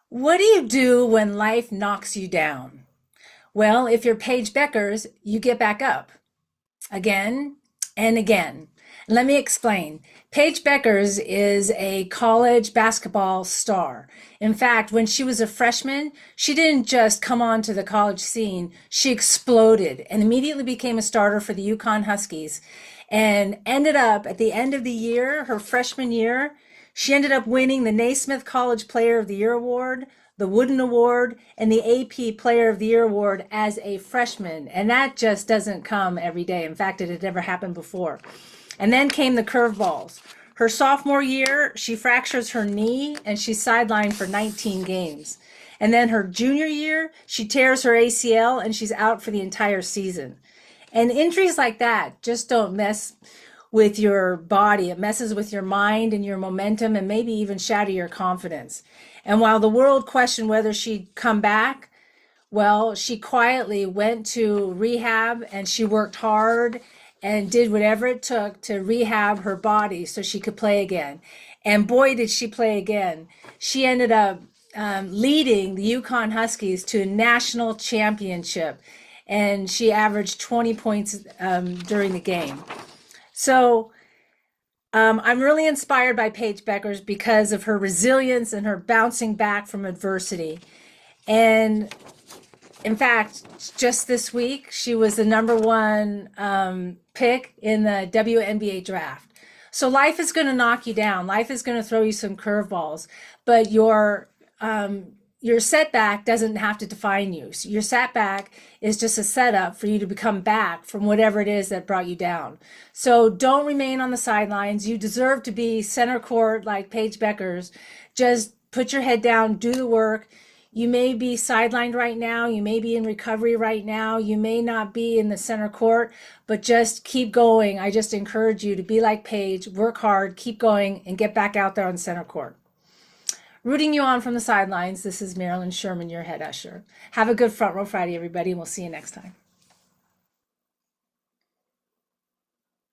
What do you do when life knocks you down? Well, if you're Paige Bueckers, you get back up again and again. Let me explain. Paige Bueckers is a college basketball star. In fact, when she was a freshman, she didn't just come onto the college scene, she exploded and immediately became a starter for the UConn Huskies and ended up at the end of the year, her freshman year, she ended up winning the Naismith College Player of the Year award, the Wooden Award, and the AP Player of the Year award as a freshman. And that just doesn't come every day. In fact, it had never happened before. And then came the curveballs. Her sophomore year, she fractures her knee and she's sidelined for 19 games. And then her junior year, she tears her ACL and she's out for the entire season. And injuries like that just don't mess with your body. It messes with your mind and your momentum and maybe even shatter your confidence. And while the world questioned whether she'd come back, well, she quietly went to rehab and she worked hard and did whatever it took to rehab her body so she could play again. And boy, did she play again. She ended up leading the UConn Huskies to a national championship, and she averaged 20 points during the game. So I'm really inspired by Paige Bueckers because of her resilience and her bouncing back from adversity. And in fact, just this week, she was the number one pick in the WNBA draft. So life is going to knock you down. Life is going to throw you some curveballs, but your setback doesn't have to define you. So your setback is just a setup for you to come back from whatever it is that brought you down. So don't remain on the sidelines. You deserve to be center court like Paige Bueckers. Just put your head down, do the work. You may be sidelined right now. You may be in recovery right now. You may not be in the center court, but just keep going. I just encourage you to be like Paige, work hard, keep going, and get back out there on center court. Rooting you on from the sidelines, this is Marilyn Sherman, your head usher. Have a good Front Row Friday, everybody, and we'll see you next time.